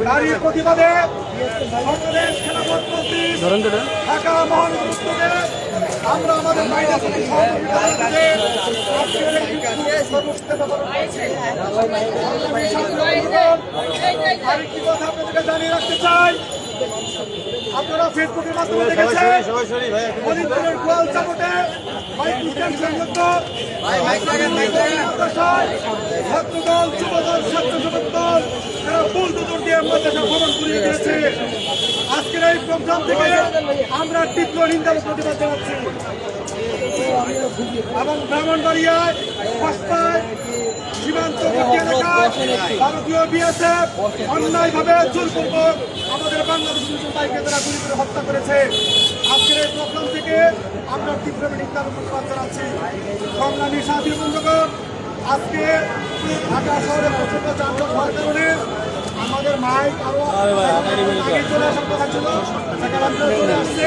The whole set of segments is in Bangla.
তারই প্রতিবাদে বাংলাদেশ খেলাফত মজলিস ঢাকা মহানগর উত্তরে আমরা আমাদের বাইরে থেকে সহযোগিতা করতে আজকের এই কর্মসূচিতে ব্যবহার করছি। আরেকটি কথা আপনাদেরকে জানিয়ে রাখতে চাই, আপনারা ফেসবুকের মাধ্যমে দেখেছেন ফরিদপুরের গোয়াল চাপটে ছাত্রদল যুবদল ছাত্র যুবক দল তারা বুলডোজার দিয়ে মাদ্রাসা ভবন পুড়িয়ে দিয়েছে। আজকের এই প্রোগ্রাম থেকে আমরা তীব্র নিন্দা ও প্রতিবাদ জানাচ্ছি এবং ব্রাহ্মণবাড়িয়ায় পাঁচটায় সীমান্তবর্তী এলাকায় ভারতীয় বিএসএফ অন্যায়ভাবে জোরপূর্বক আমাদের বাংলাদেশ ভাইকে তারা গুলি করে হত্যা করেছে। আজকের এই প্রোগ্রাম থেকে আমরা তীব্র নিন্দা ও প্রতিবাদ জানাচ্ছি। সংগ্রামী সাথী বন্ধুগণ, আজকে ঢাকা শহরে প্রচন্ড যানজট হওয়ার কারণে আমাদের মাইক আরো আগে চলে আসার কথা ছিল, সেখানে আপনারা চলে আসছে।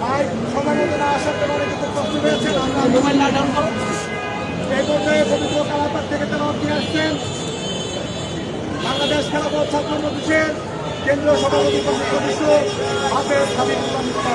মাইক সময় মতো না আসার কারণে কিন্তু কষ্ট হয়েছে। এই পর্যায়ে পবিত্র কালাপাড় থেকে তারা দিয়ে আসছেন বাংলাদেশ খেলাফত ছাত্র মজলিসের কেন্দ্রীয় সভাপতি সদস্য হাফেজ হাবিবুল্লাহ মিস্তা।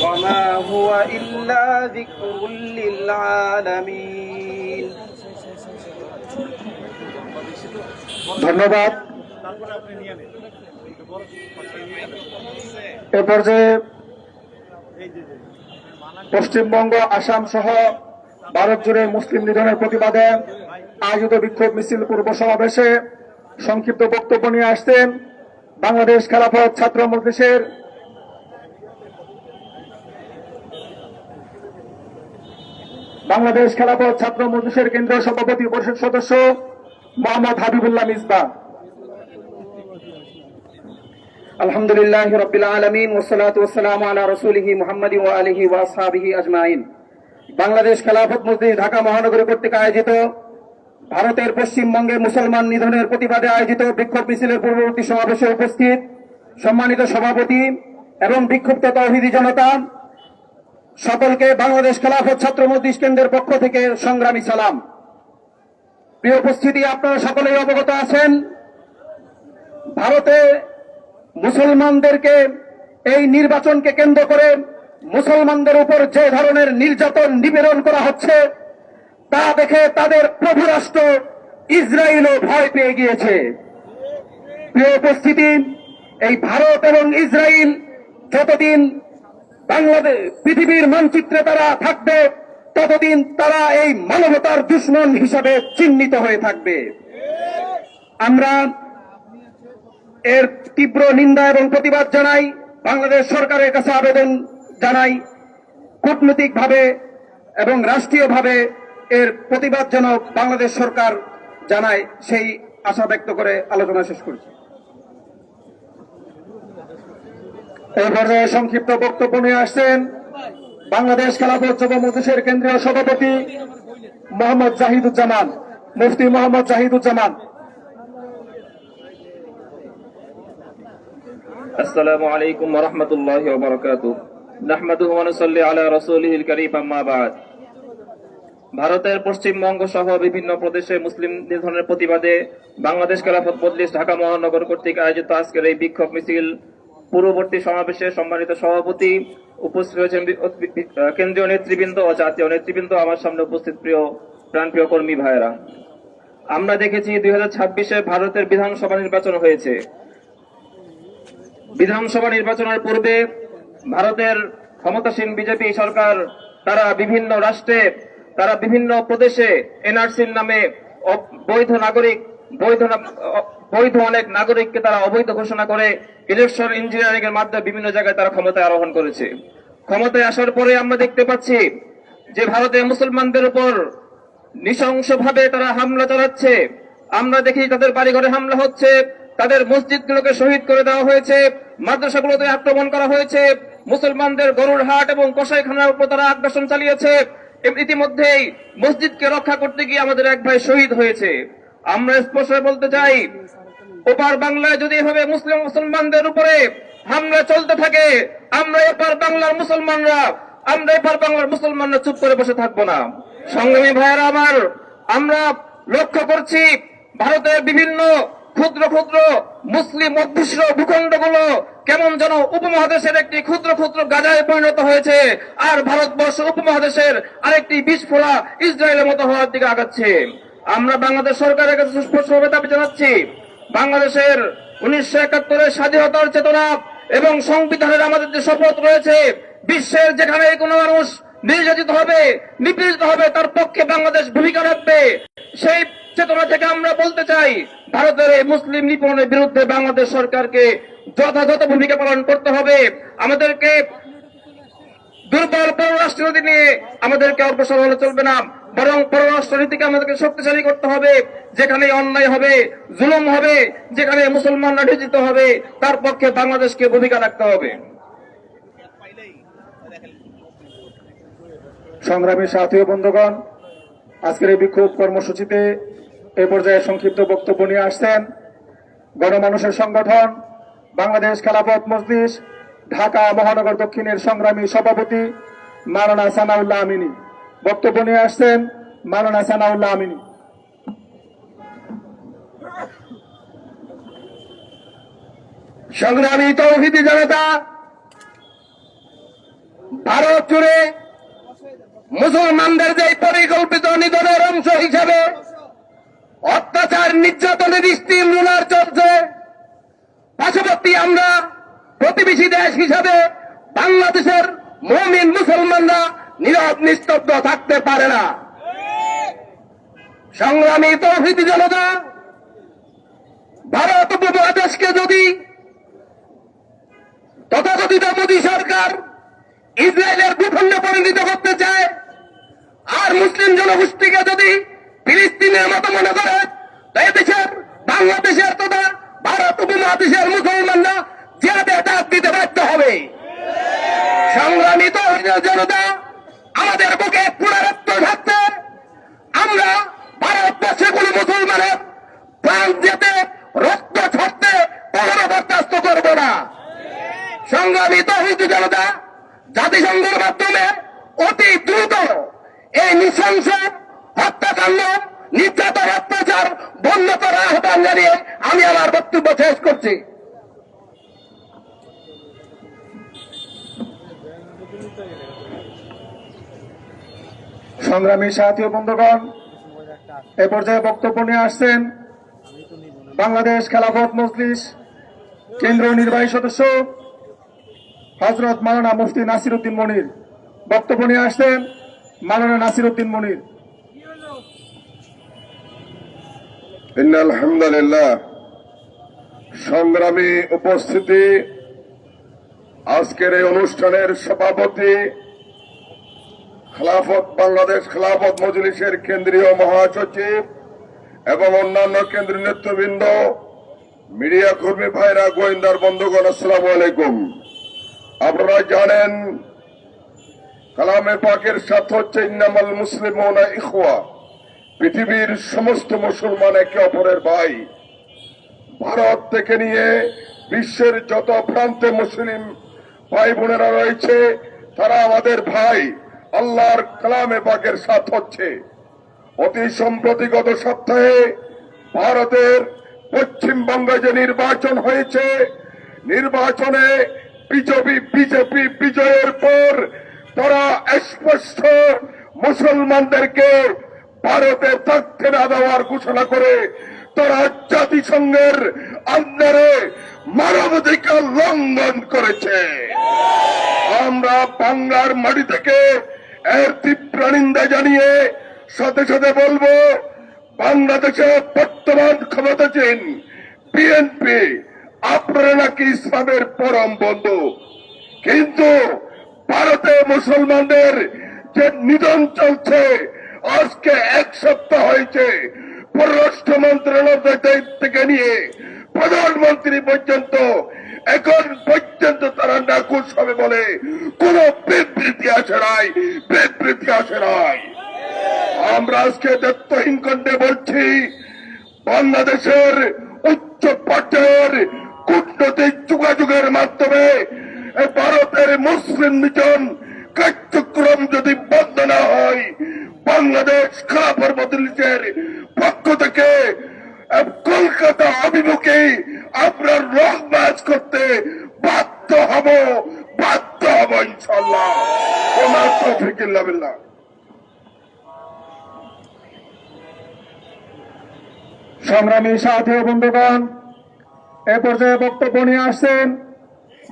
وما هو إلا ذكر للعالمين। ধন্যবাদ। এ পর্যায়ে পশ্চিমবঙ্গ, আসাম সহ ভারত জুড়ে মুসলিম নিধনের প্রতিবাদে আয়োজিত বিক্ষোভ মিছিল পূর্ব সমাবেশে সংক্ষিপ্ত বক্তব্য নিয়ে আসছেন বাংলাদেশ খেলাফত ছাত্র মজলিসের কেন্দ্রীয় সভাপতি পরিষদ সদস্য মোহাম্মদ হাবিবুল্লাহ মিসবাহ। আলহামদুলিল্লাহি রাব্বিল আলামিন ওয়াসসালাতু ওয়াসসালামু আলা রাসূলিহি মুহাম্মাদিন ওয়া আলিহি ওয়া আসহাবিহি আজমাইন। বাংলাদেশ খেলাফত মজলিস ঢাকা মহানগর কর্তৃক আয়োজিত ভারতের পশ্চিমবঙ্গে মুসলমান নিধনের প্রতিবাদে আয়োজিত বিক্ষোভ মিছিলের পূর্ববর্তী সমাবেশে উপস্থিত সম্মানিত সভাপতি এবং বিক্ষুব্ধ তাওহীদি জনতা, সকলকে বাংলাদেশ খেলাফত ছাত্র মজলিস কেন্দ্রের পক্ষ থেকে সংগ্রামী সালাম। প্রিয় উপস্থিতি, আপনারা সকলেই অবগত আছেন, ভারতে মুসলমানদেরকে এই নির্বাচনকে কেন্দ্র করে মুসলমানদের উপর যে ধরনের নির্যাতন নিপীড়ন করা হচ্ছে তা দেখে তাদের প্রভু রাষ্ট্র ইসরায়েলও ভয় পেয়ে গিয়েছে। প্রিয় উপস্থিতি, এই ভারত এবং ইসরায়েল যতদিন বাংলাদেশ পৃথিবীর মানচিত্রে তারা থাকবে ততদিন তারা এই মানবতার দুশমন হিসাবে চিহ্নিত হয়ে থাকবে। আমরা এর তীব্র নিন্দা এবং প্রতিবাদ জানাই, বাংলাদেশ সরকারের কাছে আবেদন জানাই কূটনৈতিকভাবে এবং রাষ্ট্রীয়ভাবে এর প্রতিবাদ যেন বাংলাদেশ সরকার জানায়, সেই আশা ব্যক্ত করে আলোচনা শেষ করছি। এই পর্যায়ে সংক্ষিপ্ত বক্তব্য নিয়ে আসছেন বাংলাদেশ খেলাফত যুব মজলিসের কেন্দ্রীয় সভাপতি মোহাম্মদ জাহিদুজ্জামান, মুফতি মোহাম্মদ জাহিদুজ্জামান। আসসালামু আলাইকুম ওয়া রাহমাতুল্লাহি ওয়া বারাকাতুহু। নাহমাদুহু ওয়া নুসাল্লি আলা রাসূলিহিল কারীম, আম্মা বা'দ। ভারতের পশ্চিমবঙ্গ সহ বিভিন্ন প্রদেশে মুসলিম নিধনের প্রতিবাদে বাংলাদেশ খেলাফত মজলিস ঢাকা মহানগর কর্তৃক আয়োজিত আজকের এই বিক্ষোভ মিছিল পূর্ববর্তী সমাবেশে সম্মানিত সভাপতি, উপস্থিত হয়েছেন কেন্দ্রীয় নেতৃবৃন্দ ও জাতীয় নেতৃবৃন্দ, আমার সামনে উপস্থিত প্রিয় প্রাণপ্রিয় কর্মী ভাইয়েরা। আমরা দেখেছি 2026-এ ভারতের বিধানসভা নির্বাচন হয়েছে। বিধানসভা নির্বাচনের পূর্বে ভারতের ক্ষমতাসীন বিজেপি সরকার তারা বিভিন্ন রাষ্ট্রে, তারা বিভিন্ন প্রদেশে এনআরসির নামে বৈধ নাগরিক বৈধ অনেক নাগরিককে তারা অবৈধ ঘোষণা করে ইলেকশন ইঞ্জিনিয়ারিং এর মাধ্যমে বিভিন্ন জায়গায় তারা ক্ষমতায় আরোহণ করেছে। ক্ষমতায় আসার পরে আমরা দেখতে পাচ্ছি যে ভারতে মুসলমানদের উপর নৃশংসভাবে তারা হামলা চালাচ্ছে। আমরা দেখি তাদের বাড়িঘরে হামলা হচ্ছে, তাদের মসজিদগুলোকে শহীদ করে দেওয়া হয়েছে, মাদ্রাসাগুলোতে আক্রমণ করা হয়েছে, মুসলমানদের গরুর হাট এবং কসাইখানার উপর তারা আগ্রাসন চালিয়েছে। ইতিমধ্যেই মসজিদকে রক্ষা করতে গিয়ে আমাদের এক ভাই শহীদ হয়েছে। আমরা স্পষ্ট বলতে চাই, ওপার বাংলায় যদি এভাবে মুসলমানদের উপরে হামলা চলতে থাকে, আমরা এপার বাংলার মুসলমানরা চুপ করে বসে থাকবো না। সংগ্রামী ভাইয়েরা আমার, আমরা লক্ষ্য করছি ভারতের বিভিন্ন ক্ষুদ্র ক্ষুদ্র মুসলিম অধ্যুষিত ভূখণ্ডগুলো কেমন যেন উপমহাদেশের একটি ক্ষুদ্র ক্ষুদ্র গাজায় পরিণত হয়েছে, আর ভারতবর্ষ উপমহাদেশের আরেকটি বিস্ফোরা ইসরায়েলের মতো হওয়ার দিকে আগাচ্ছে। আমরা বাংলাদেশ সরকারের কাছে সুস্পষ্টভাবে দাবি জানাচ্ছি, বাংলাদেশের 1971 স্বাধীনতার চেতনা এবং সংবিধানের আমাদের যে শপথ রয়েছে, বিশ্বের যেখানে কোনো মানুষ নির্যাতিত হবে, নিপীড়িত হবে, তার পক্ষে বাংলাদেশ ভূমিকা রাখবে। সেই চেতনা থেকে আমরা বলতে চাই, ভারতের এই মুসলিম নিপীড়নের বিরুদ্ধে বাংলাদেশ সরকারকে যথাযথ ভূমিকা পালন করতে হবে। আমাদেরকে দুর্বল পররাষ্ট্রনীতি নিয়ে আমাদেরকে অগ্রসর হলে চলবে না, বরং পররাষ্ট্রনীতিকে আমাদেরকে শক্তিশালী করতে হবে। যেখানে অন্যায় হবে, জুলুম হবে, যেখানে মুসলমানরা নির্যাতিত হবে, তার পক্ষে বাংলাদেশকে ভূমিকা রাখতে হবে। সংগ্রামী সাথী ও বন্ধুগণ, আজকের এই বিক্ষোভ কর্মসূচিতে এ পর্যায়ে সংক্ষিপ্ত বক্তব্য নিয়ে আসছেন গণমানুষের সংগঠন বাংলাদেশ খেলাফত মজলিস ঢাকা মহানগর দক্ষিণের সংগ্রামী সভাপতি মাওলানা সানাউল্লাহ আমিনী। বক্তব্য নিয়ে আসছেন মাওলানা সানাউল্লাহ আমিনী। সংগ্রামী তৌহিদি জনতা, ভারত জুড়ে মুসলমানদের যে পরিকল্পিত নিধনের অংশ হিসেবে অত্যাচার নির্যাতনের স্টিম রুলার চলছে, পার্শ্ববর্তী আমরা প্রতিবেশী দেশ হিসাবে বাংলাদেশের মুমিন মুসলমানরা নীরব নিস্তব্ধ থাকতে পারে না। সংগ্রামী তৌহিদি জনতা, ভারত উপমহাদেশকে যদি তথাকথিত মোদী সরকার ইসরায়েলের ভূখণ্ডে পরিণত করতে চায়, আর মুসলিম জনগোষ্ঠীকে যদি ফিলিস্তিনের মতো মনে করে, এদেশের বাংলাদেশের তথা ভারত উপমহাদেশের মুসলমানরা জিহাদে ডাক দিতে বাধ্য হবে। সংগ্রামী তৌহিদি জনতা, আমাদের বুকে পুনরুত্থ থাকতে আমরা ভারতবর্ষের কোন মুসলমানের প্রাণ যেতে রক্ত ছড়তে কখনো বরদাস্ত করব না। সংগ্রামী তৌহিদি জনতা, জাতিসংঘের মাধ্যমে অতি দ্রুত এই নৃশংস হত্যাকাণ্ড, নির্যাতন, অত্যাচার বন্ধ করার আহ্বান জানিয়ে আমি আমার বক্তব্য শেষ করছি। সংগ্রামী সাথী ও বন্ধুগণ, এ পর্যায়ে বক্তব্য নিয়ে আসছেন বাংলাদেশ খেলাফত মজলিস কেন্দ্রীয় নির্বাহী সদস্য হযরত মাওলানা মুফতি নাসির উদ্দিন মনির। বক্তব্য নিয়ে আসছেন মাওলানা নাসির উদ্দিন মনির। ইন্নাল হামদুলিল্লাহ। সংগ্রামী উপস্থিতি, আজকের এই অনুষ্ঠানের সভাপতি বাংলাদেশ খেলাফত মজলিসের কেন্দ্রীয় মহাসচিব এবং অন্যান্য কেন্দ্রীয় নেতৃবৃন্দ, মিডিয়া কর্মী ভাইরা, গোয়েন্দার বন্ধুগণ, আসসালামু আলাইকুম। আপনারা জানেন, কালামে পাকের সাথে হচ্ছে ইন্নামাল মুসলিমুনা ইখওয়া, পৃথিবীর সমস্ত মুসলমান একে অপরের ভাই। ভারত থেকে নিয়ে বিশ্বের যত প্রান্তে মুসলিম ভাই বোনেরা রয়েছে, তারা আমাদের ভাই। আল্লাহর কালামে পাকের সাথ হচ্ছে। অতি সম্প্রতি গত সপ্তাহে ভারতের পশ্চিমবঙ্গে যে নির্বাচন হয়েছে, নির্বাচনে বিজেপি বিজয়ের পর তারা স্পষ্ট মুসলমানদেরকে ভারতে থাকতে না দেওয়ার ঘোষণা করে তারা জাতিসংঘের আন্ডারে মানবাধিকার লঙ্ঘন করেছে। আমরা বাংলার মাটি থেকে এর তীব্র নিন্দা জানিয়ে সাথে সাথে বলবো, বাংলাদেশে বর্তমান ক্ষমতাসীন বিএনপি আপনারা নাকি ইসলামের পরম বন্ধু, কিন্তু ভারতে মুসলমানদের যে নিধন চলছে, আজকে 1 সপ্তাহ হয়েছে পররাষ্ট্র মন্ত্রণালয় থেকে নিয়ে প্রধানমন্ত্রী পর্যন্ত এখন পর্যন্ত তারা নাকুশ হবে বলে কোন বিবৃতি আসে নাই। আমরা আজকে দায়িত্বহীন কণ্ঠে বলছি, বাংলাদেশের উচ্চ পর্যায়ের কূটনৈতিক যোগাযোগের মাধ্যমে ভারতের মুসলিম মিশন কার্যক্রম যদি বন্ধ না হয়, বাংলাদেশ খেলাফত মজলিসের পক্ষ থেকে কলকাতা অভিমুখে আমরা রং মার্চ করতে বাধ্য হব ইনশাআল্লাহ। ওমা তৌফিক ইল্লা বিল্লাহ। সংগ্রামী সাথী ও বন্ধুগণ, এ পর্যায়ে বক্তব্য নিয়ে আসছেন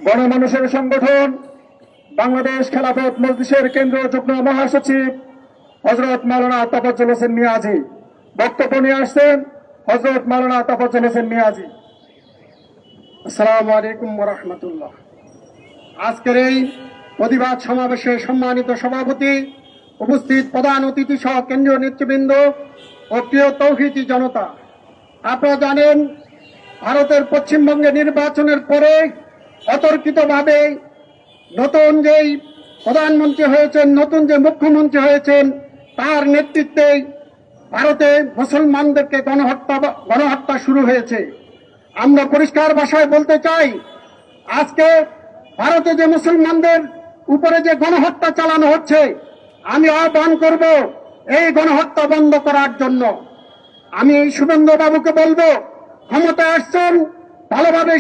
গণমানুষের সংগঠন বাংলাদেশ খেলাফত মজলিসের কেন্দ্রীয় যুগ্ম মহাসচিব হযরত মাওলানা তাফাজ্জল হোসেন মিয়াজি। বক্তব্য নিয়ে আসছেন হযরত মাওলানা তাফাজ্জল হোসেন মিয়াজি। আসসালামু আলাইকুম ওয়া রাহমাতুল্লাহ। আজকের এই প্রতিবাদ সমাবেশে সম্মানিত সভাপতি, উপস্থিত প্রধান অতিথি সহ কেন্দ্রীয় নেতৃবৃন্দ ও প্রিয় তৌহিদি জনতা, আপনারা জানেন ভারতের পশ্চিমবঙ্গে নির্বাচনের পরে অতর্কিতভাবে নতুন যেই প্রধানমন্ত্রী হয়েছেন, নতুন যে মুখ্যমন্ত্রী হয়েছেন, তার নেতৃত্বে ভারতে মুসলমানদেরকে গণহত্যা শুরু হয়েছে। আমরা পরিষ্কার ভাষায় বলতে চাই, আজকে ভারতে যে মুসলমানদের উপরে যে গণহত্যা চালানো হচ্ছে, আমি আহ্বান করব এই গণহত্যা বন্ধ করার জন্য। আমি শুভেন্দু বাবুকে বলবো, ক্ষমতায় আসছেন, ভালোভাবে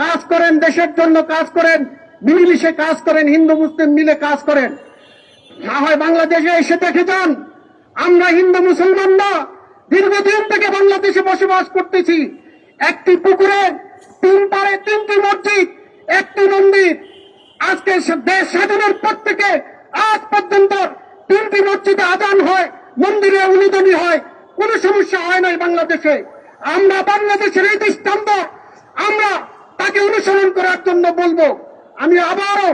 কাজ করেন, দেশের জন্য কাজ করেন, মিলেমিশে কাজ করেন, হিন্দু মুসলিম মিলে কাজ করেন। না হয় বাংলাদেশে এসে দেখে যান, আমরা হিন্দু মুসলমানরা দীর্ঘদিন থেকে বাংলাদেশে বসবাস করতেছি। একটি পুকুরে 3 পারে 3টি মসজিদ, একটি মন্দির। আজকে দেশ স্বাধীনের পর থেকে আজ পর্যন্ত 3টি মসজিদে আজান হয়, মন্দিরে উনিদনি হয়, কোনো সমস্যা হয় নাই বাংলাদেশে। আমরা বাংলাদেশের এই দৃষ্টান্ত আমরা তাকে অনুসরণ করার জন্য বলবো। আমি আবারও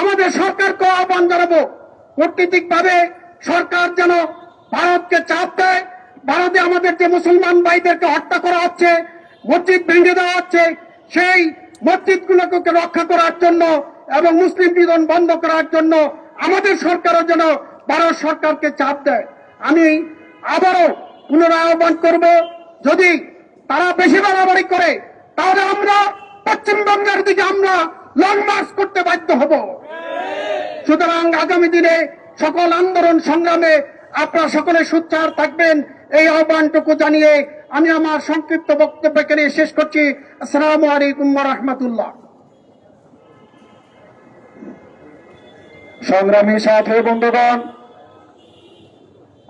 আমাদের সরকারকে আহ্বান জানাবো, কূটনীতিকভাবে সরকার যেন ভারতকে চাপ দেয়। ভারতে আমাদের যে মুসলমান ভাইদেরকে হত্যা করা হচ্ছে, মসজিদ ভেঙে দেওয়া হচ্ছে, সেই মসজিদগুলোকে রক্ষা করার জন্য এবং মুসলিম নিধন বন্ধ করার জন্য আমাদের সরকারও যেন ভারত সরকারকে চাপ দেয়। আমি আবারও পুনরায় আহ্বান করব, যদি তারা বেশি বাড়াবাড়ি করে তাহলে আমরা পশ্চিমবঙ্গের দিকে আমরা লং মার্চ করতে বাধ্য হব। সুতরাং আগামী দিনে সকল আন্দোলন সংগ্রামে আপনারা সকলে সোচ্চার থাকবেন, এই আহ্বানটুকু জানিয়ে আমি আমার সংক্ষিপ্ত বক্তব্য এখানে শেষ করছি। আসসালামু আলাইকুম ওয়া রাহমাতুল্লাহ। সংগ্রামী সাথী ও বন্ধুগণ,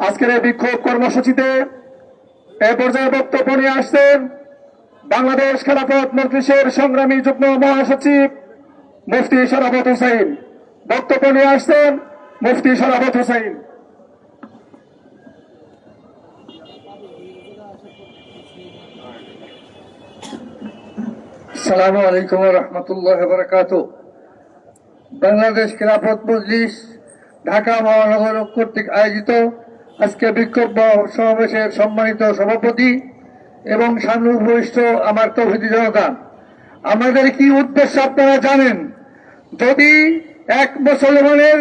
আজকের এই বিক্ষোভ কর্মসূচিতে এ পর্যায়ে বক্তব্য নিয়ে আসছেন বাংলাদেশ খেলাফত মজলিসের সংগ্রামী যুগ্ম মহাসচিব মুফতি শরাফত হোসেন। বক্তব্য নিয়ে আসছেন মুফতি শরাফত হোসেন। আসসালামু আলাইকুম ওয়া রাহমাতুল্লাহি ওয়া বারাকাতুহু। বাংলাদেশ খেলাফত মজলিস ঢাকা মহানগর কর্তৃক আয়োজিত আজকে বিক্ষোভ সমাবেশের সম্মানিত সভাপতি এবং সামনে আমার তৌহিদি জনতা, আমাদের কি উদ্দেশ্য আপনারা জানেন? যদি এক মুসলমানের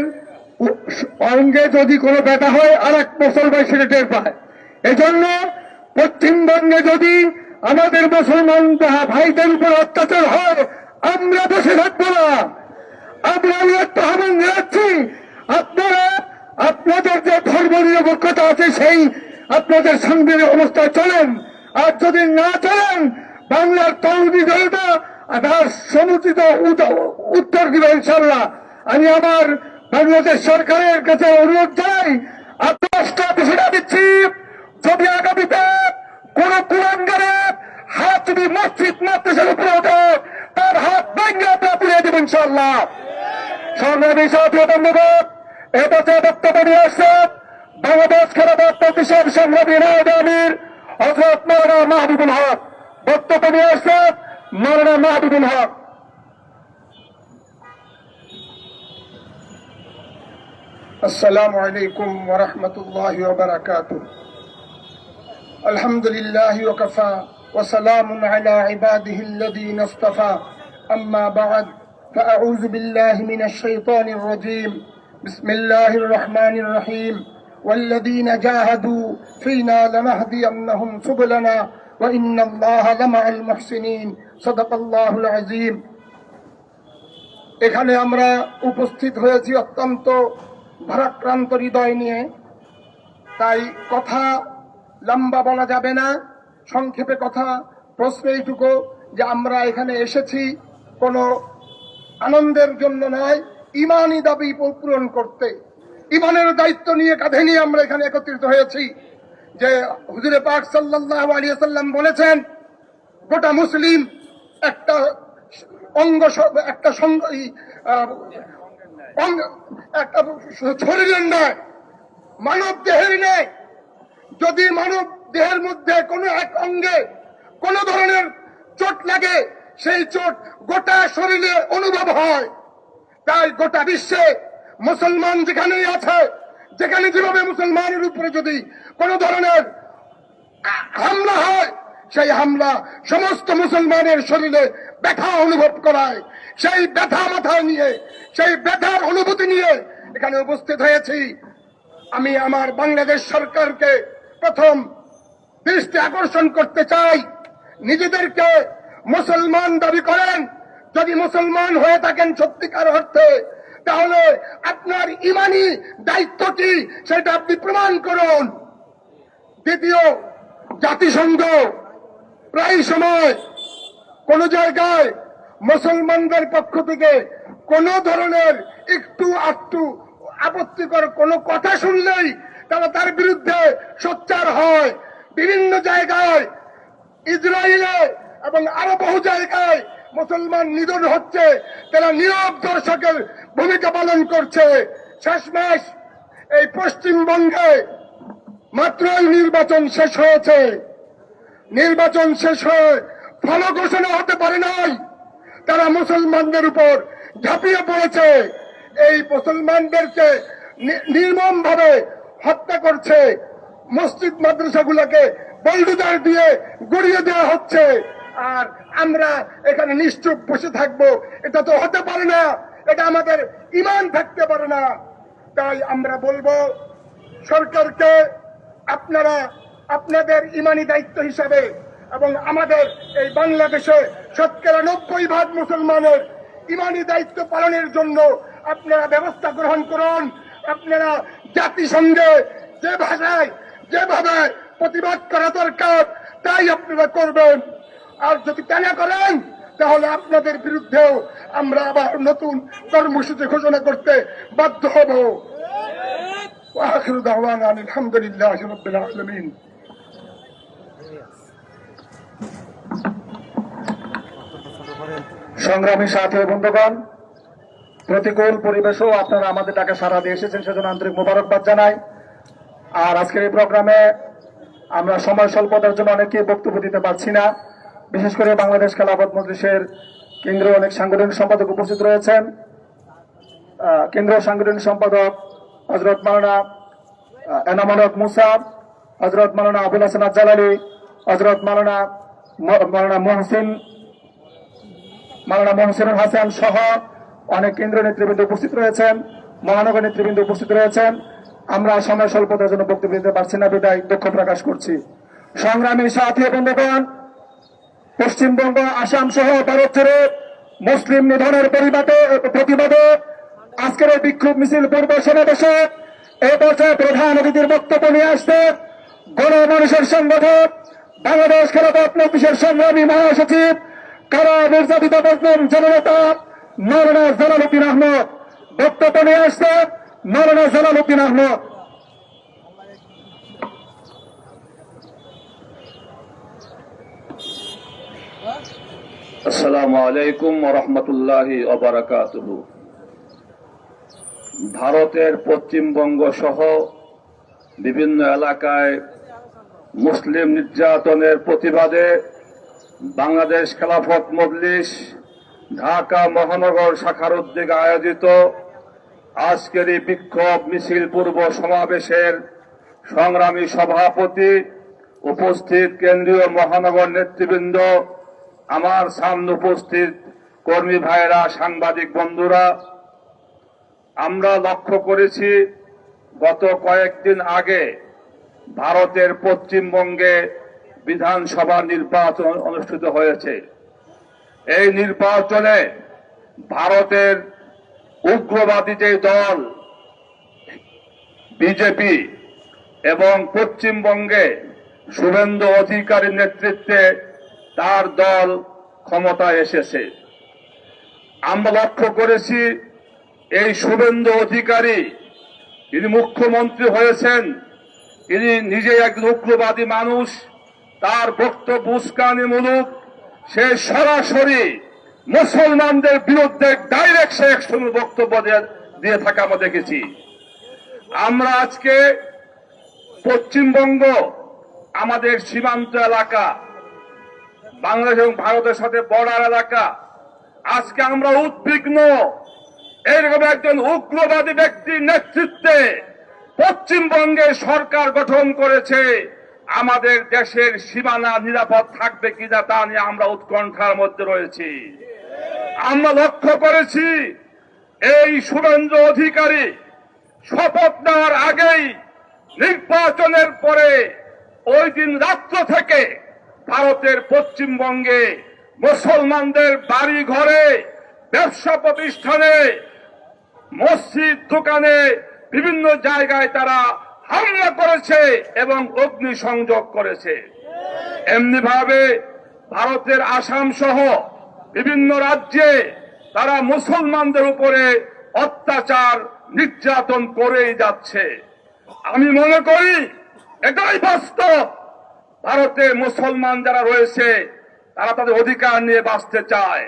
অঙ্গে যদি কোনো ব্যথা হয় আর এক মুসলমান সেটা টের পায়। এজন্য পশ্চিমবঙ্গে যদি আমাদের মুসলমান ভাইদের উপর অত্যাচার হয়, আমরা বসে থাকবো না। আমরা একটা আহ্বান জানাচ্ছি, আপনারা আপনাদের যে ধর্ম নিরপেক্ষতা আছে সেই আপনাদের সাংবিধানিক অবস্থায় চলেন, আর যদি না চলেন বাংলার তৌহিদি জনতা তার সমুচিত উত্তর দিবে ইনশাল্লাহ। আমি আমার বাংলাদেশ সরকারের কাছে অনুরোধ জানাই, আপনারা বিষয়টা দিচ্ছি, যদি আগামীতে কোন কুলাঙ্গারে হাত যদি মসজিদ মাদ্রাসার উপরে ওঠে তার হাত ভেঙে আমরা পুড়িয়ে দেব ইনশাল্লাহ। সংগ্রামী সাথী বন্ধুগণ, এ বছর বক্তব্য নিয়ে আসছেন বাংলাদেশ খেলাফত মজলিসের সংগ্রামী নায়েবে আমির হযরত মাওলানা মাহবুবুল হক বক্তব্য নিয়ে আসছেন। মাওলানা মাহবুবুল হক। আসসালামু আলাইকুম ওয়া রাহমাতুল্লাহি ওয়া বারাকাতুহু। আলহামদুলিল্লাহি ওয়া কাফা ওয়া সালামুন আলা ইবাদিহিল্লাযীনা ইসতাফা। আম্মা বা'দ, ফাআউযু বিল্লাহি মিনাশ শাইতানির রাজীম। বিসমিল্লাহির রহমানির রহিম। والذين جاهدوا فينا لنهدينهم سبلنا وإن الله لمع المحسنين صدق الله العظيم। এখানে আমরা উপস্থিত হয়েছি অত্যন্ত ভারাক্রান্ত হৃদয় নিয়ে, তাই কথা লম্বা বলা যাবে না। সংক্ষেপে কথা প্রশ্ন এইটুকু যে আমরা এখানে এসেছি কোনো আনন্দের জন্য নয়, ইমানি দাবি পূরণ করতে। ইমানের দায়িত্ব নিয়ে কাঁধে নিয়ে আমরা এখানে একত্রিত হয়েছি। যে হুজুরে পাক সাল্লাল্লাহু আলাইহি ওয়াসাল্লাম বলেছেন, গোটা মুসলিম একটা অঙ্গ, একটা একটা শরীরের নয়, মানব দেহের নয়। যদি মানব দেহের মধ্যে কোনো এক অঙ্গে কোনো ধরনের চোট লাগে, সেই চোট গোটা শরীরে অনুভব হয়। তাই গোটা বিশ্বে মুসলমান যেখানেই আছে, যেখানে যেভাবে মুসলমানের উপরে যদি কোনো ধরনের হামলা হয়, সেই হামলা সমস্ত মুসলমানের শরীরে ব্যথা অনুভব করায়। সেই ব্যথা মাথায় নিয়ে, সেই ব্যথার অনুভূতি নিয়ে এখানে উপস্থিত হয়েছি। আমি আমার বাংলাদেশ সরকারকে প্রথম দৃষ্টি আকর্ষণ করতে চাই, নিজেদেরকে মুসলমান দাবি করেন। যদি মুসলমান হয়ে থাকেন সত্যিকার অর্থে, তাহলে আপনার ইমানি দায়িত্ব কি সেটা আপনি প্রমাণ করুন। দ্বিতীয়, জাতিসংঘ প্রায় সময় কোন জায়গায় মুসলমানদের পক্ষ থেকে কোন ধরনের একটু আধটু আপত্তিকর কোনো কথা শুনলেই তারা তার বিরুদ্ধে সোচ্চার হয়। বিভিন্ন জায়গায়, ইসরায়েলে এবং আরো বহু জায়গায় মুসলমান নিধন হচ্ছে, তারা নীরব দর্শকের ভূমিকা পালন করছে। শেষমেশ এই পশ্চিমবঙ্গে মাত্রই নির্বাচন শেষ হয়েছে। নির্বাচন শেষ হয়ে ফল ঘোষণা হতে পারে নাই, তারা মুসলমানদের উপর ঝাঁপিয়ে পড়েছে। এই মুসলমানদেরকে নির্মম ভাবে হত্যা করছে। মসজিদ মাদ্রাসাগুলোকে বল্ডুজার দিয়ে গড়িয়ে দেওয়া হচ্ছে। আর আমরা এখানে নিশ্চুপ বসে থাকবো, এটা তো হতে পারে না। এটা আমাদের ঈমান থাকতে পারে না। তাই আমরা বলবো সরকারকে, আপনারা আপনাদের ঈমানি দায়িত্ব হিসাবে এবং আমাদের এই বাংলাদেশে 90% মুসলমানের ঈমানি দায়িত্ব পালনের জন্য আপনারা ব্যবস্থা গ্রহণ করুন। আপনারা জাতিসংঘে যে ভাষায় যেভাবে প্রতিবাদ করা দরকার তাই আপনারা করবেন। আর যদি তা না করেন, তাহলে আপনাদের বিরুদ্ধেও আমরা আবার নতুন কর্মসূচি ঘোষণা করতে বাধ্য হব। আখিরু দাওয়ানা আলহামদুলিল্লাহি রাব্বিল আলামিন। সংগ্রামী সাথী বন্ধুগণ, প্রতিকূল পরিবেশও আপনারা আমাদের ডাকে সাড়া দিয়ে এসেছেন, সেজন্য আন্তরিক মোবারকবাদ জানাই। আর আজকের এই প্রোগ্রামে আমরা সময় স্বল্পতার জন্য অনেকে বক্তব্য দিতে পারছি না। বিশেষ করে বাংলাদেশ খেলাফত মজলিসের কেন্দ্রীয় অনেক সাংগঠনিক সম্পাদক উপস্থিত রয়েছেন। কেন্দ্রীয় সাংগঠনিক সম্পাদক হযরত মাওলানা এনামুল হক মুসা, হযরত মাওলানা আবুল হাসান আজ-জালালী, হযরত মাওলানা মহসিনুল হাসান সহ অনেক কেন্দ্রীয় নেতৃবৃন্দ উপস্থিত রয়েছেন, মহানগর নেতৃবৃন্দ উপস্থিত রয়েছেন। আমরা সময় স্বল্পতার জন্য বক্তব্য দিতে পারছি না, বিদায় দুঃখ প্রকাশ করছি। সংগ্রামী সাথী বন্ধুগণ, পশ্চিমবঙ্গ, আসাম সহ ভারত জুড়ে মুসলিম নিধনের প্রতিবাদে আজকের এই বিক্ষোভ মিছিল পূর্ব সমাবেশে এই পর্যায়ে প্রধান অতিথির বক্তব্য নিয়ে আসতে গণমানুষের সংগঠন বাংলাদেশ খেলাফত মজলিসের সংগ্রামী মহাসচিব, কারা নির্যাতিত মুসলিম জননেতা মাওলানা জালালউদ্দিন আহমদ বক্তব্য নিয়ে আসতে মাওলানা জালালউদ্দিন আহমদ। আসসালামু আলাইকুম ওয়া রাহমাতুল্লাহি ওয়া বারাকাতুহু। ভারতের পশ্চিমবঙ্গ সহ বিভিন্ন এলাকায় মুসলিম নির্যাতনের প্রতিবাদে বাংলাদেশ খেলাফত মজলিস ঢাকা মহানগর শাখার উদ্যোগে আয়োজিত আজকের এই বিক্ষোভ মিছিল পূর্ব সমাবেশের সংগ্রামী সভাপতি, উপস্থিত কেন্দ্রীয় মহানগর নেতৃবৃন্দ, আমার সামনে উপস্থিত কর্মী ভাইরা, সাংবাদিক বন্ধুরা, আমরা লক্ষ্য করেছি গত কয়েকদিন আগে ভারতের পশ্চিমবঙ্গে বিধানসভা নির্বাচন অনুষ্ঠিত হয়েছে। এই নির্বাচনে ভারতের উগ্রবাদী যে দল বিজেপি এবং পশ্চিমবঙ্গে শুভেন্দু অধিকারীর নেতৃত্বে তার দল ক্ষমতায় এসেছে। আমরা লক্ষ্য করেছি এই শুভেন্দু অধিকারী, তিনি মুখ্যমন্ত্রী হয়েছেন, তিনি নিজে একজন উগ্রবাদী মানুষ। তার বক্তব্য উস্কানিমূলক, সে সরাসরি মুসলমানদের বিরুদ্ধে ডাইরেক্ট সে একশনের বক্তব্য দিয়ে থাকা আমরা দেখেছি। আমরা আজকে পশ্চিমবঙ্গ আমাদের সীমান্ত এলাকা, বাংলাদেশ এবং ভারতের সাথে বর্ডার এলাকা, আজকে আমরা উদ্বিগ্ন। এরকম একজন উগ্রবাদী ব্যক্তির নেতৃত্বে পশ্চিমবঙ্গে সরকার গঠন করেছে। আমাদের দেশের সীমানা নিরাপদ থাকবে কিনা তা নিয়ে আমরা উৎকণ্ঠার মধ্যে রয়েছি। আমরা লক্ষ্য করেছি এই শুভেন্দু অধিকারী শপথ নেওয়ার আগেই নির্বাচনের পরে ওই দিন রাত্র থেকে ভারতের পশ্চিমবঙ্গে মুসলমানদের বাড়ি ঘরে, ব্যবসা প্রতিষ্ঠানে, মসজিদ, দোকানে, বিভিন্ন জায়গায় তারা হামলা করেছে এবং অগ্নিসংযোগ করেছে। এমনি ভাবে ভারতের আসাম সহ বিভিন্ন রাজ্যে তারা মুসলমানদের উপরে অত্যাচার, নির্যাতন করেই যাচ্ছে। আমি মনে করি এটাই বাস্তব। ভারতে মুসলমান যারা রয়েছে তারা তাদের অধিকার নিয়ে বাঁচতে চায়।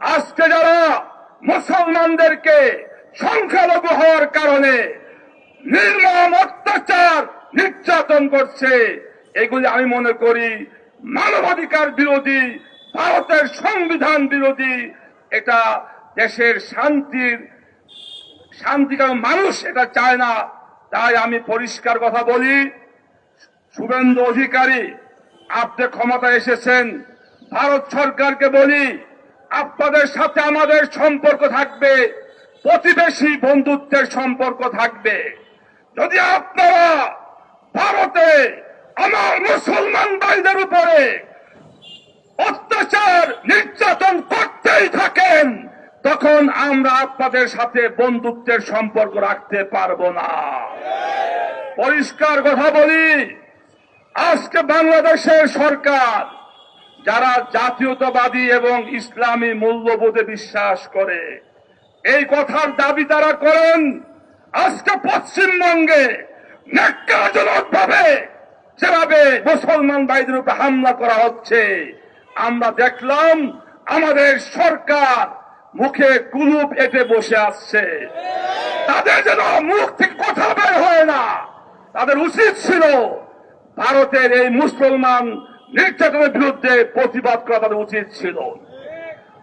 আজকে যারা মুসলমানদেরকে সংখ্যালঘু হওয়ার কারণে নির্মম অত্যাচার, নির্যাতন করছে, এগুলি আমি মনে করি মানবাধিকার বিরোধী, ভারতের সংবিধান বিরোধী। এটা দেশের শান্তিকার মানুষ এটা চায় না। তাই আমি পরিষ্কার কথা বলি, শুভেন্দু অধিকারী, আপনি ক্ষমতায় এসেছেন, ভারত সরকারকে বলি আপনাদের সাথে আমাদের সম্পর্ক থাকবে, প্রতিবেশী বন্ধুত্বের সম্পর্ক থাকবে। যদি আপনারা ভারতে আমার মুসলমান ভাইদের উপরে অত্যাচার, নির্যাতন করতেই থাকেন, তখন আমরা আপনাদের সাথে বন্ধুত্বের সম্পর্ক রাখতে পারবো না। পরিষ্কার কথা বলি, আজকে বাংলাদেশের সরকার যারা জাতীয়তাবাদী এবং ইসলামী মূল্যবোধে বিশ্বাস করে, এই কথার দাবি তারা করেন, আজকে পশ্চিমবঙ্গে ন্যাক্কারজনকভাবে যেভাবে মুসলমান ভাইদের উপর হামলা করা হচ্ছে, আমরা দেখলাম আমাদের সরকার মুখে কুলুপ এঁটে বসে আসছে। তাদের যেন মুখ থেকে কথা বের হয় না। তাদের উচিত ছিল ভারতের এই মুসলমান নির্যাতনের বিরুদ্ধে প্রতিবাদ করা তাদের উচিত ছিল।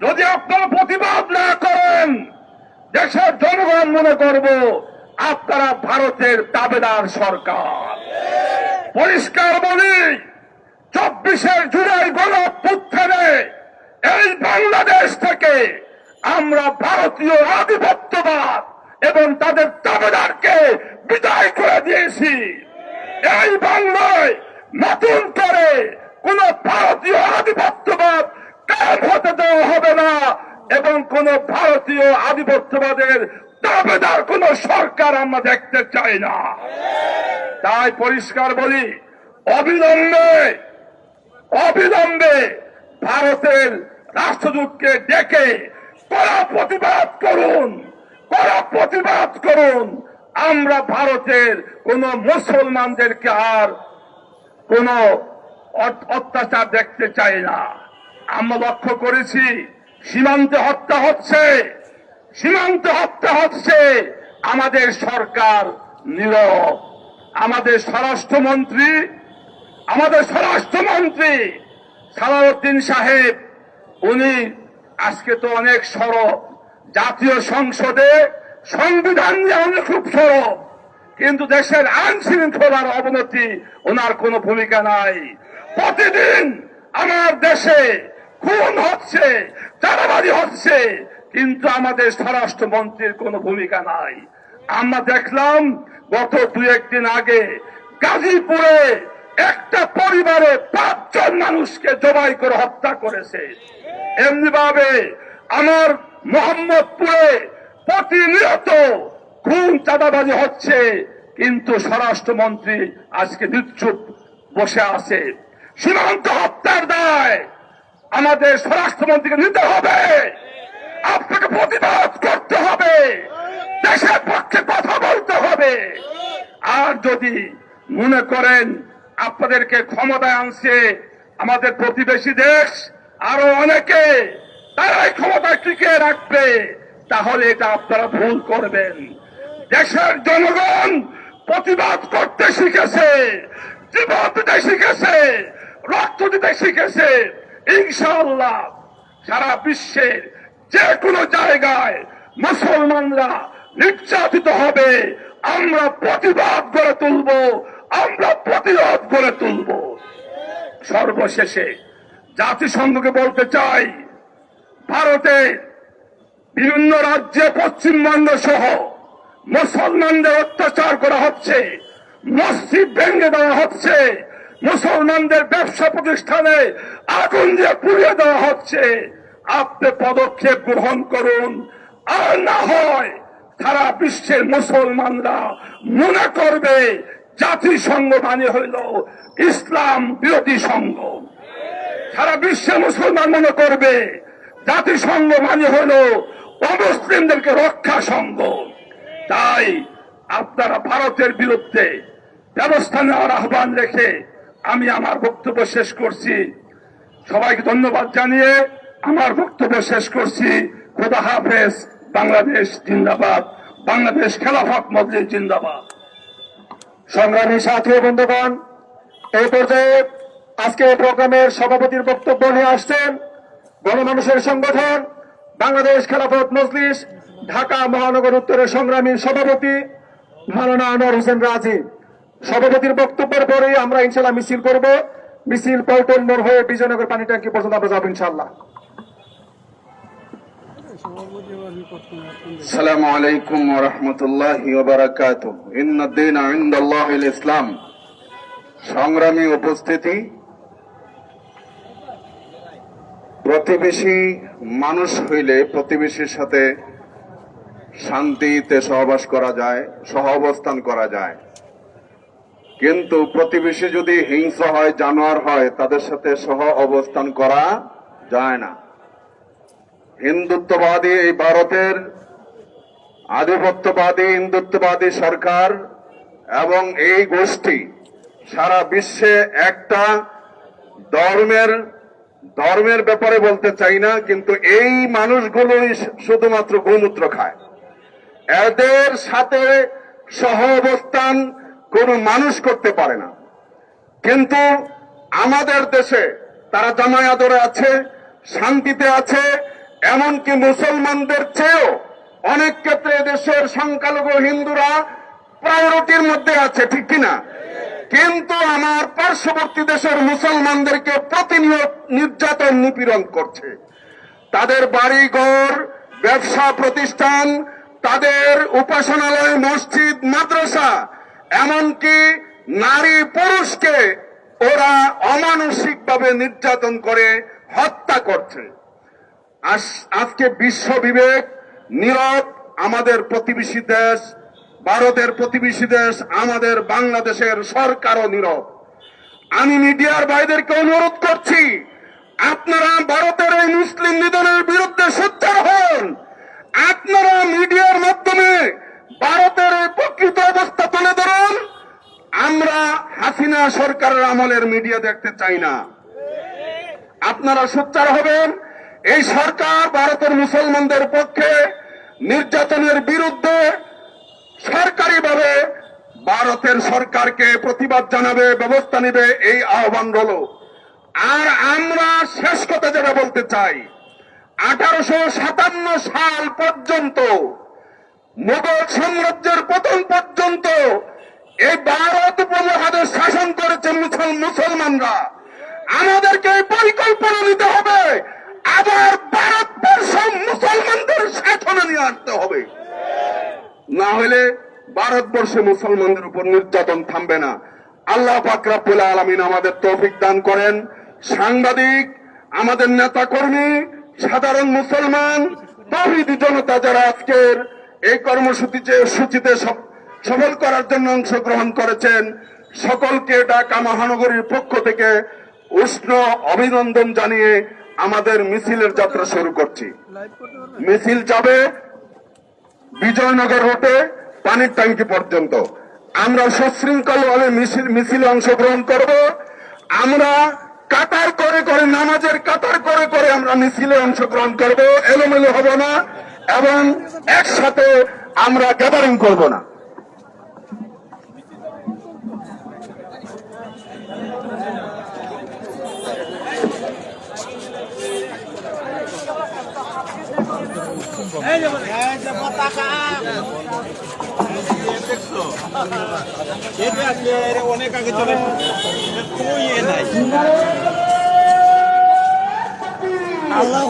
যদি আপনারা প্রতিবাদ না করেন, দেশের জনগণ মনে করব আপনারা ভারতের দাবেদার সরকার। পরিষ্কার বলি, 24শে জুলাই গণঅভ্যুত্থানে এই বাংলাদেশ থেকে আমরা ভারতীয় আধিপত্যবাদ এবং তাদের দাবেদারকে বিদায় করে দিয়েছি। এই বাংলায় নতুন করে কোন ভারতীয় আধিপত্যবাদ কায়েম হতে দেওয়া হবে না এবং কোন ভারতীয় আধিপত্যবাদের দাবেদার কোন সরকার আমরা দেখতে চাই না। তাই পরিষ্কার বলি, অবিলম্বে ভারতের রাষ্ট্রদূতকে ডেকে কড়া প্রতিবাদ করুন। আমরা ভারতের কোন মুসলমানদেরকে আর কোন অত্যাচার দেখতে চাই না। আমরা লক্ষ্য করেছি সীমান্তে হত্যা হচ্ছে, আমাদের সরকার নীরব। আমাদের স্বরাষ্ট্রমন্ত্রী সালাউদ্দিন সাহেব, উনি আজকে তো অনেক সরব, জাতীয় সংসদে সংবিধান নিয়ে অনেক খুব সরব, কিন্তু দেশের আইন শৃঙ্খলার অবনতি ওনার কোনো ভূমিকা নাই। প্রতিদিন আমার দেশে খুন হচ্ছে, চাঁদাবাজি হচ্ছে, কিন্তু আমাদের স্বরাষ্ট্রমন্ত্রীর কোনো ভূমিকা নাই। আমরা দেখলাম গত 2-1 দিন আগে গাজীপুরে একটা পরিবারে 5 জন মানুষকে জবাই করে হত্যা করেছে। এমনি ভাবে আমার মোহাম্মদপুরে প্রতিনিয়ত খুন চাঁদাবাজি হচ্ছে, কিন্তু স্বরাষ্ট্রমন্ত্রী আজকে নিশ্চুপ বসে আছে। সীমান্ত হত্যার দায় আমাদের স্বরাষ্ট্রমন্ত্রীকে নিতে হবে, আপনাকে প্রতিবাদ করতে হবে, দেশের পক্ষে কথা বলতে হবে। আর যদি মনে করেন আপনাদেরকে ক্ষমতায় আনছে আমাদের প্রতিবেশী দেশ, আরো অনেকে তারাই ক্ষমতায় টিকিয়ে রাখবে, তাহলে এটা আপনারা ভুল করবেন। দেশের জনগণ প্রতিবাদ করতে শিখেছে, জীবন দিতে শিখেছে, রক্ত দিতে শিখেছে। ইনশাআল্লাহ সারা বিশ্বের যে কোনো জায়গায় মুসলমানরা নির্যাতিত হবে, আমরা প্রতিবাদ গড়ে তুলব, আমরা প্রতিরোধ গড়ে তুলব। সর্বশেষে জাতিসংঘকে বলতে চাই, ভারতে বিভিন্ন রাজ্যে পশ্চিমবঙ্গ সহ মুসলমানদের অত্যাচার করা হচ্ছে, মসজিদ ভেঙে দেওয়া হচ্ছে, মুসলমানদের ব্যবসা প্রতিষ্ঠানে আগুন দিয়ে পুড়িয়ে দেওয়া হচ্ছে। আপনি পদক্ষেপ গ্রহণ করুন, আর না হয় সারা বিশ্বের মুসলমানরা মনে করবে জাতিসংঘ মানে হইল ইসলাম বিরোধী সংঘ। সারা বিশ্বের মুসলমান মনে করবে জাতিসংঘ মানে হইল অমুসলিমদেরকে রক্ষা সংঘ। তাই আপনারা ভারতের বিরুদ্ধে ব্যবস্থা নেওয়ার আহ্বান রেখে আমি আমার বক্তব্য শেষ করছি। সবাইকে ধন্যবাদ জানিয়ে আমার বক্তব্য শেষ করছি। খোদা হাফেজ। বাংলাদেশ জিন্দাবাদ, বাংলাদেশ খেলাফত মজলিস জিন্দাবাদ। সংগ্রামী সাথী ও বন্ধুগণ, এই পর্যায়ে আজকে প্রোগ্রামের সভাপতির বক্তব্য নিয়ে আসছেন গণমানুষের সংগঠন বাংলাদেশ খেলাফত মজলিস ঢাকা মহানগর উত্তরের সংগ্রামী সভাপতি মাওলানা আনোয়ার হোসেন রাজি। সভাপতির বক্তব্যের পরেই আমরা ইনশাআল্লাহ মিছিল করব। মিছিল পল্টন মোড় হয়ে বিজয়নগর পানি ট্যাঙ্কি পর্যন্ত আমরা যাবো ইনশাআল্লাহ। আসসালামু আলাইকুম ওয়া রাহমাতুল্লাহি ওয়া বারাকাতুহু। ইন্নাদ-দীনা ইনদাল্লাহিল ইসলাম। সংগ্রামী উপস্থিতি, প্রতিবেশী মানুষ হইলে প্রতিবেশীর সাথে শান্তিতে সহবাস করা যায়, সহ অবস্থান করা যায়, কিন্তু প্রতিবেশী যদি হিংস্র হয়, জানোয়ার হয়, তাদের সাথে সহ অবস্থান করা যায় না। হিন্দুত্ববাদী এই ভারতের আধিপত্যবাদী হিন্দুত্ববাদী সরকার এবং এই গোষ্ঠী সারা বিশ্বে একটা ধর্মের ব্যাপারে বলতে চাই না, কিন্তু এই মানুষগুলোই শুধুমাত্র গোমূত্র খায়। এদের সাথে সহ অবস্থান কোন মানুষ করতে পারে না। কিন্তু আমাদের দেশে তারা জামায়াত আদরে আছে, শান্তিতে আছে, এমনকি মুসলমানদের চেয়েও অনেক ক্ষেত্রে দেশের সংখ্যালঘু হিন্দুরা প্রায়োরিটির মধ্যে আছে, ঠিক কিনা? কিন্তু আমার পার্শ্ববর্তী দেশের মুসলমানদেরকে প্রতিনিয়ত নির্যাতন নিপীড়ন করছে। তাদের বাড়িঘর, ব্যবসা প্রতিষ্ঠান, তাদের উপাসনালয়, মসজিদ, মাদ্রাসা, এমনকি নারী পুরুষকে ওরা অমানসিকভাবে নির্যাতন করে হত্যা করছে। আজকে বিশ্ব বিবেক নীরব। আমাদের প্রতিবেশী দেশ, ভারতের প্রতিবেশী দেশ আমাদের বাংলাদেশের সরকারও নীরব। আমি মিডিয়ার ভাইদেরকে অনুরোধ করছি, আপনারা ভারতের এই মুসলিম নিধনের বিরুদ্ধে সোচ্চার হন। আপনারা মিডিয়ার মাধ্যমে ভারতের এই প্রকৃত অবস্থা তুলে ধরুন। আমরা হাসিনা সরকারের আমলের মিডিয়া দেখতে চাই না। আপনারা সোচ্চার হবেন। এই সরকার ভারতের মুসলমানদের পক্ষে নির্যাতনের বিরুদ্ধে সরকারিভাবে ভারতের সরকারকে প্রতিবাদ জানাবে, ব্যবস্থা নেবে, এই আহ্বান হলো। আর আমরা শেষ কথা যেটা বলতে চাই, 1857 সাল পর্যন্ত, মোগল সাম্রাজ্যের পতন পর্যন্ত এই ভারত উপমহাদেশ শাসন করেছে মুসলমানরা। আমাদেরকে এই পরিকল্পনা নিতে হবে, আবার ভারতবর্ষ মুসলমানদের শাসনে নিয়ে আসতে হবে, না হলে ভারতবর্ষে মুসলমানদের উপর নির্যাতন থামবে না। আল্লাহ পাক রব্বুল আলামিন আমাদের তৌফিক দান করেন। সাংবাদিক, আমাদের নেতা কর্মী, সাধারণ মুসলমান, তাওহীদি জনতা যারা আজকের এই কর্মসূচিতে সফল করার জন্য অংশগ্রহণ করেছেন, সকলকে ঢাকা মহানগরীর পক্ষ থেকে উষ্ণ অভিনন্দন জানিয়ে আমাদের মিছিলের যাত্রা শুরু করছি। মিছিল যাবে বিজয়নগর রোডে পানির ট্যাঙ্কি পর্যন্ত। আমরা সশৃঙ্খলভাবে মিছিলে অংশগ্রহণ করব। আমরা কাতার করে করে, নামাজের কাতার করে করে আমরা মিছিলে অংশগ্রহণ করব, এলোমেলো হব না এবং একসাথে আমরা গ্যাদারিং করব না। অনেক আগে চলে কোনো ইয়ে নাই। আল্লাহ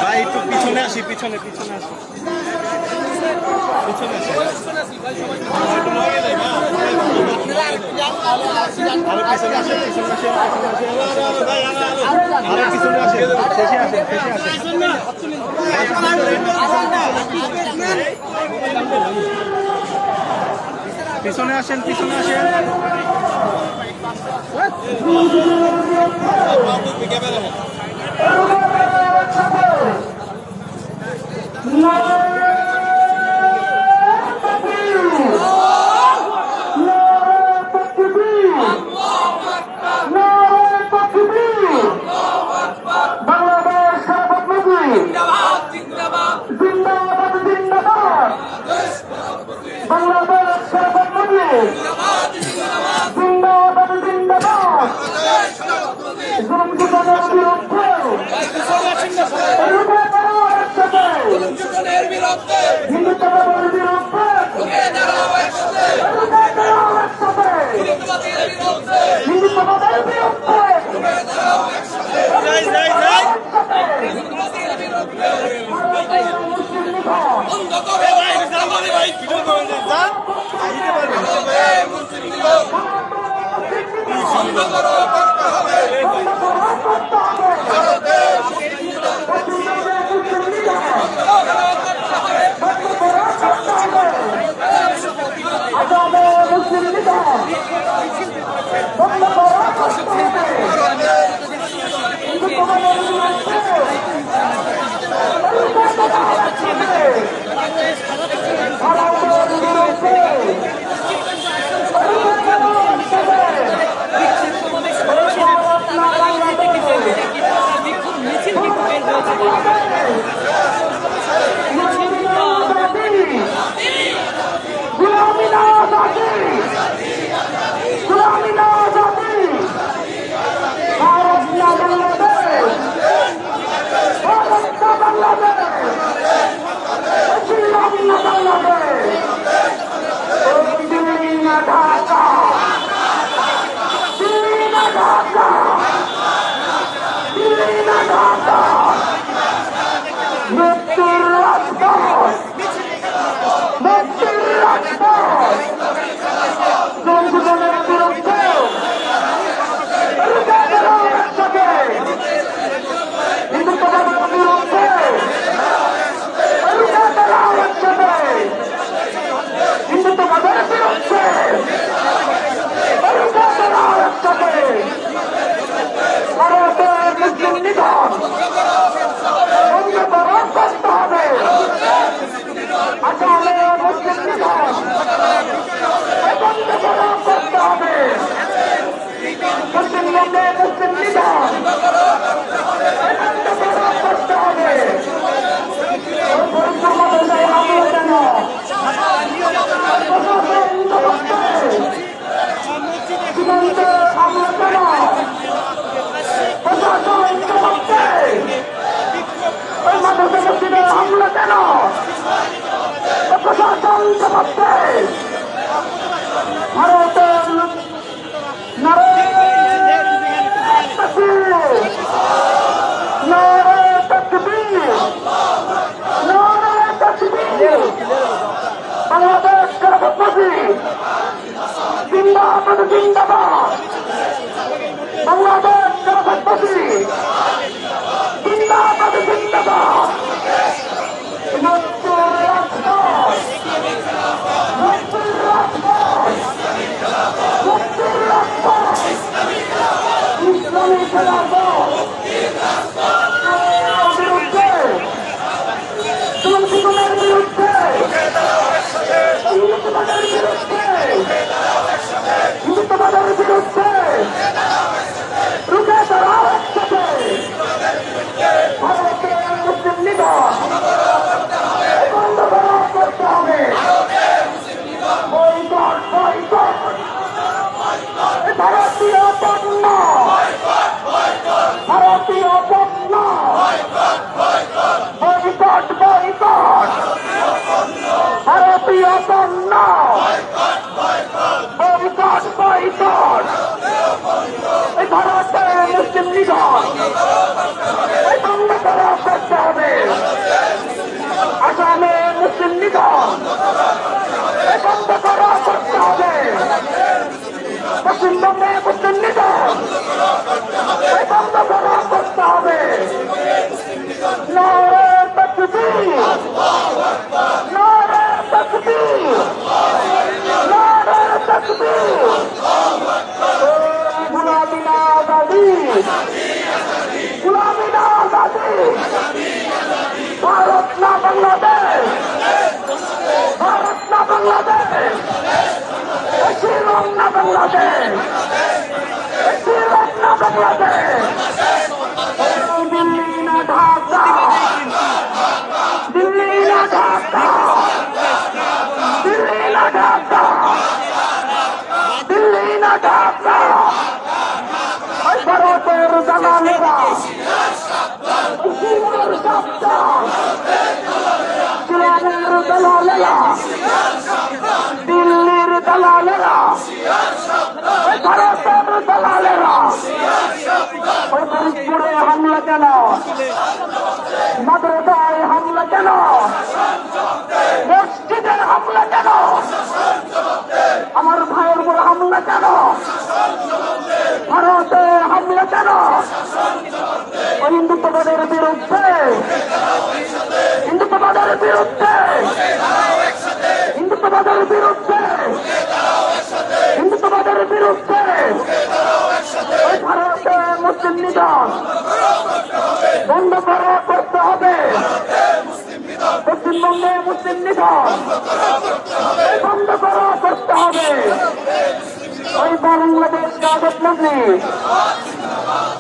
ভাই একটু পিছনে আসি, পিছনে পিছনে আসি, পিছনে আসি, আরো পিছনে আসে, পিছনে আসে, আরো পিছনে আসে, শেষে আসে, শেষে আসে। পিছনে আসেন, পিছনে আসেন। মুসলিমদের ধ্বংস করতে ভারতের নারে তাকবীর, নারে তাকবীর, নারে তাকবীর। বাংলাদেশ খেলাফত মজলিস জিন্দাবাদ জিন্দাবাদ। বাংলাদেশ খেলাফত মজলিস জিন্দাবাদ জিন্দাবাদ। মুক্তির রাজপথ, মুক্তির রাজপথ, মুক্তির রাজপথ, ইসলামী খেলাফত বিরুদ্ধে, তুলসীগুলোর বিরুদ্ধে, হিন্দুত্ববাদের বিরুদ্ধে, হিন্দুত্ববাদের বিরুদ্ধে রুখে দাঁড়াও একসাথে। ভারতের মুসলিম লীগ বন্ধ করতে হবে। বয়কট বয়কট, ভারতীয় পণ্য, ভারতীয় পণ্য, বয়কট বয়কট, ভারতীয় পণ্য, বয়কট বয়কট। এই ভারতের মুসলিম লীগ এই বন্ধ করা করতে হবে। আসামে মুসলিম লীগ এই বন্ধ করা করতে হবে। পশ্চিমবঙ্গে মুসলিম লীগ এই বন্ধ করা করতে হবে। নারে তাকবীর, নারে তাকবীর, নারে তাকবীর। গুলামি না আজাদি, গুলামি না আজাদি। ভারত না বাংলাদেশ, ভারত না বাংলাদেশ, শ্রীলঙ্কা না বাংলাদেশ, শ্রীলঙ্কা না বাংলাদেশ। দিল্লি না ঢাকা, দিল্লি না ঢাকা, দিল্লি না ঢাকা, দিল্লি না ঢাকা। ভারতের দালালেরা, চীনের সাবধান, চীনের দালালেরা, দিল্লির দালালেরা, ভারতের দালালেরা। ওই ফরিদপুরে হামলা কেন, মাদ্রাসায় হামলা কেন, মসজিদে হামলা কেন, আমার ভাইয়ের উপর হামলা কেন, ভারতে হামলা কেন? ওই হিন্দুত্ববাদের বিরুদ্ধে, হিন্দুত্ববাদের বিরুদ্ধে, হিন্দুত্ববাদের বিরুদ্ধে, হিন্দুত্ববাদের বিরুদ্ধে। ওই ভারতে মুসলিম নিধন বন্ধ করা করতে হবে। পশ্চিমবঙ্গে মুসলিম নিধন বন্ধ করা করতে হবে। ওই বাংলাদেশ খেলাফত মজলিস,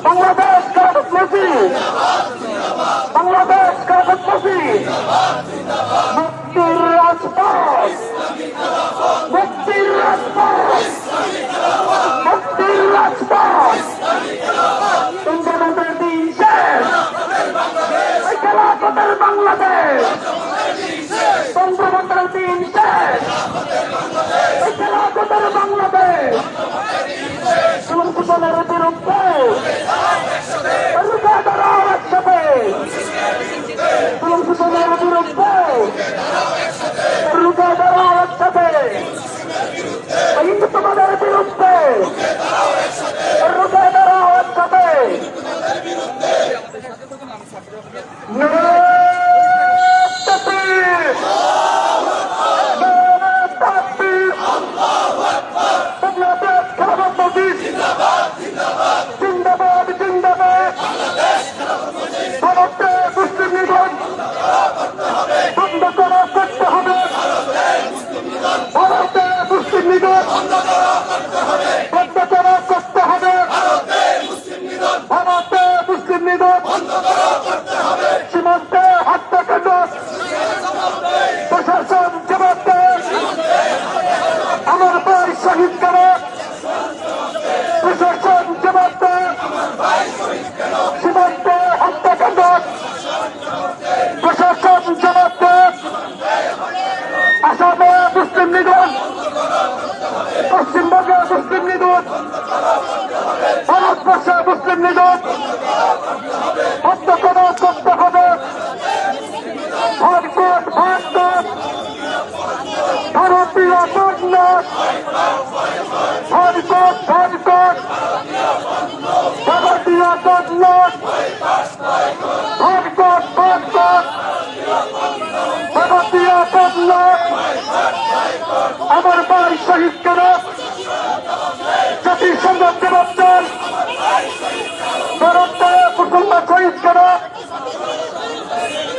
বাংলাদেশ খেলাফত মজলিস, বাংলাদেশ খেলাফত মজলিস। মুক্তির রাজপথ, মুক্তির রাজপথ, মুক্তির রাজপথ। তন্ত্রমন্ত্রের দিন শেষ, ওই খেলাফতের বাংলাদেশ। তন্ত্রমন্ত্রের দিন শেষ, ওই খেলাফতের বাংলাদেশ। তুলসীগুলোর বিরুদ্ধে রুখে দাঁড়াও একসাথে। তুলসীগুলোর বিরুদ্ধে রুখে দাঁড়াও একসাথে। হিন্দুত্ববাদের বিরুদ্ধে রুখে দাঁড়াও একসাথে। জিন্দাবাদ জিন্দাবাদ। ভারতে মুসলিম লীগ মুসলিম নিধন, পশ্চিমবঙ্গে মুসলিম নিধন, ভারতবর্ষে মুসলিম নিধন বন্ধ করতে হবে। ভারত ভারতীয় কন্যাস, ভারতীয় কন্যাস, ভারতীয় কন্যাস। আমার ভাই শহীদ কেন জাতিসংঘ জবাব দেন, ভারতে মুসলমান শহীদ কেন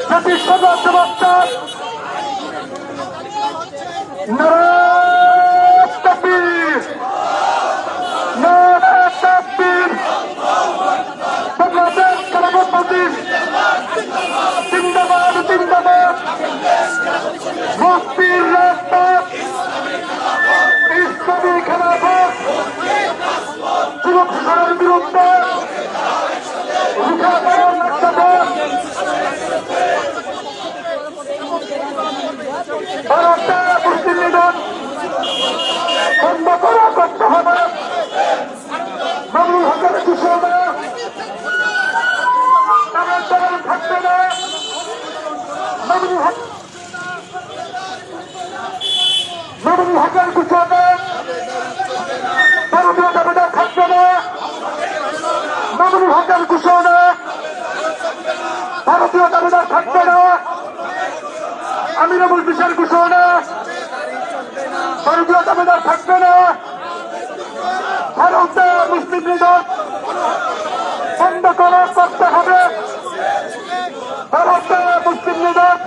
জাতিসংঘ জবাব দেন। নারে তাকবীর, নারে তাকবীর। বাংলাদেশ খেলাফত মজলিস জিন্দাবাদ, জিন্দাবাদ। মুক্তির রাজপথ, ইসলামী খেলাফত যুবক সরকারের বিরুদ্ধে রুখে দাঁড়ানোর লক্ষ্যে ভারতে মুসলিম নিধন বন্ধ করতে হবে। মামুনুল হকের ঘোষণা থাকবে না। মামুনুল হকের ঘোষণা ভারতীয় দাবিদার থাকবে না। মামুনুল হকের ঘোষণা ভারতীয় দাবিদার থাকবে না। আমির আবুল বিশাল ঘোষণা ভারতীয় দাবিদার থাকবে না। ভারতে মুসলিম নিধন বন্ধ করতে হবে। ভারতে মুসলিম নিধন,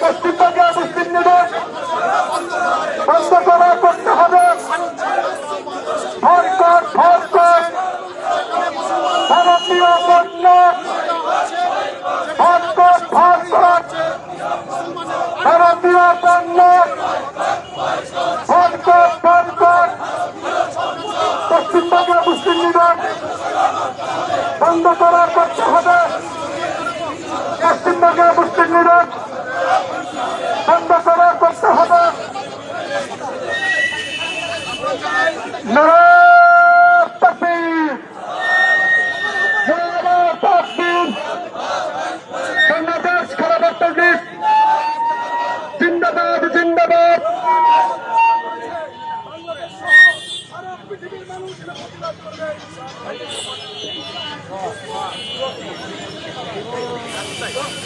পশ্চিমবঙ্গে মুসলিম নিধন বন্ধ করতে হবে। ভয়ঙ্কর ভারতীয় কন্যা, ভয়ঙ্কর ভারতীয় কন্যা, ভয়ঙ্কর পশ্চিমবঙ্গে মুসলিম নিধন বন্ধ করতে হবে। পশ্চিমবঙ্গে মুসলিম নিধন বন্ধ করতে হবে। নারে তাকবীর, নারে তাকবীর। বাংলাদেশ খেলাফত মজলিস জিন্দাবাদ, জিন্দাবাদ।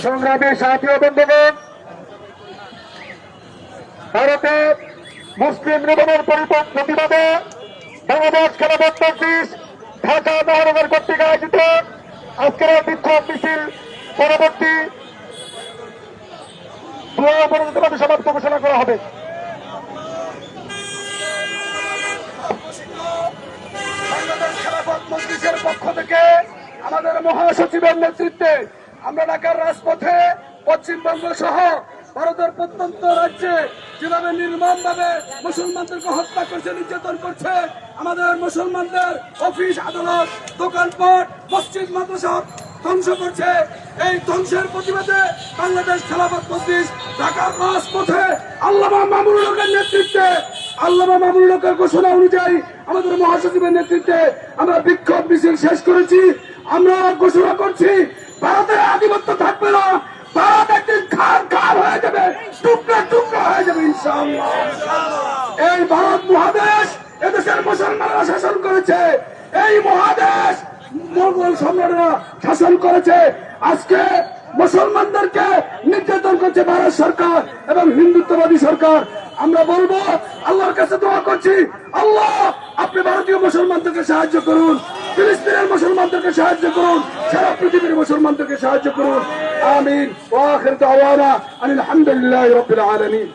সংগ্রামী সাথী ও বন্ধুগণ, ভারতে মুসলিম নিধনের প্রতিবাদে বাংলাদেশ খেলাফত মজলিস ঢাকা মহানগর কর্তৃক আয়োজিত আজকের বিক্ষোভ মিছিল পরবর্তী দোয়া পরবর্তী সমাপ্ত ঘোষণা করা হবে। বাংলাদেশ খেলাফত মজলিসের পক্ষ থেকে আমাদের মহাসচিবের নেতৃত্বে আমরা ঢাকার রাজপথে পশ্চিমবঙ্গ সহ ভারতের প্রত্যন্ত রাজ্যে যেভাবে নির্মমভাবে মুসলমানদেরকে হত্যা করছে, নির্যাতন করছে, আমাদের মুসলমানদের অফিস আদালত দোকানপাট মসজিদ মাদ্রাসা ধ্বংস করছে, এই ধ্বংসের প্রতিবাদে বাংলাদেশ খেলাফত মজলিস ঢাকার রাজপথে আল্লামা মামুনুল হকের নেতৃত্বে, আল্লামা মামুনুল হকের ঘোষণা অনুযায়ী আমাদের মহাসচিবের নেতৃত্বে আমরা বিক্ষোভ মিছিল শেষ করেছি। আমরা ঘোষণা করছি ভারতের আধিপত্য থাকবে না, ভারত একদিন খার হয়ে যাবে, টুকরা হয়ে যাবে ইনশাআল্লাহ। এই ভারত মহাদেশ এদেশের মুসলমানরা শাসন করেছে, এই মহাদেশ মোগল সম্রাটরা শাসন করেছে। আজকে মুসলমানদেরকে নির্যাতন করছে ভারত সরকার এবং হিন্দুত্ববাদী সরকার। আমরা বলবো আল্লাহর কাছে দোয়া করছি, আল্লাহ আপনি ভারতীয় মুসলমানদেরকে সাহায্য করুন, ফিলিস্তিনের মুসলমানদেরকে সাহায্য করুন, সারা পৃথিবীর মুসলমানদেরকে সাহায্য করুন। আমিন। ওয়া আখির দাওয়ানা আনিল হামদুলিল্লাহি রাব্বিল আলামিন।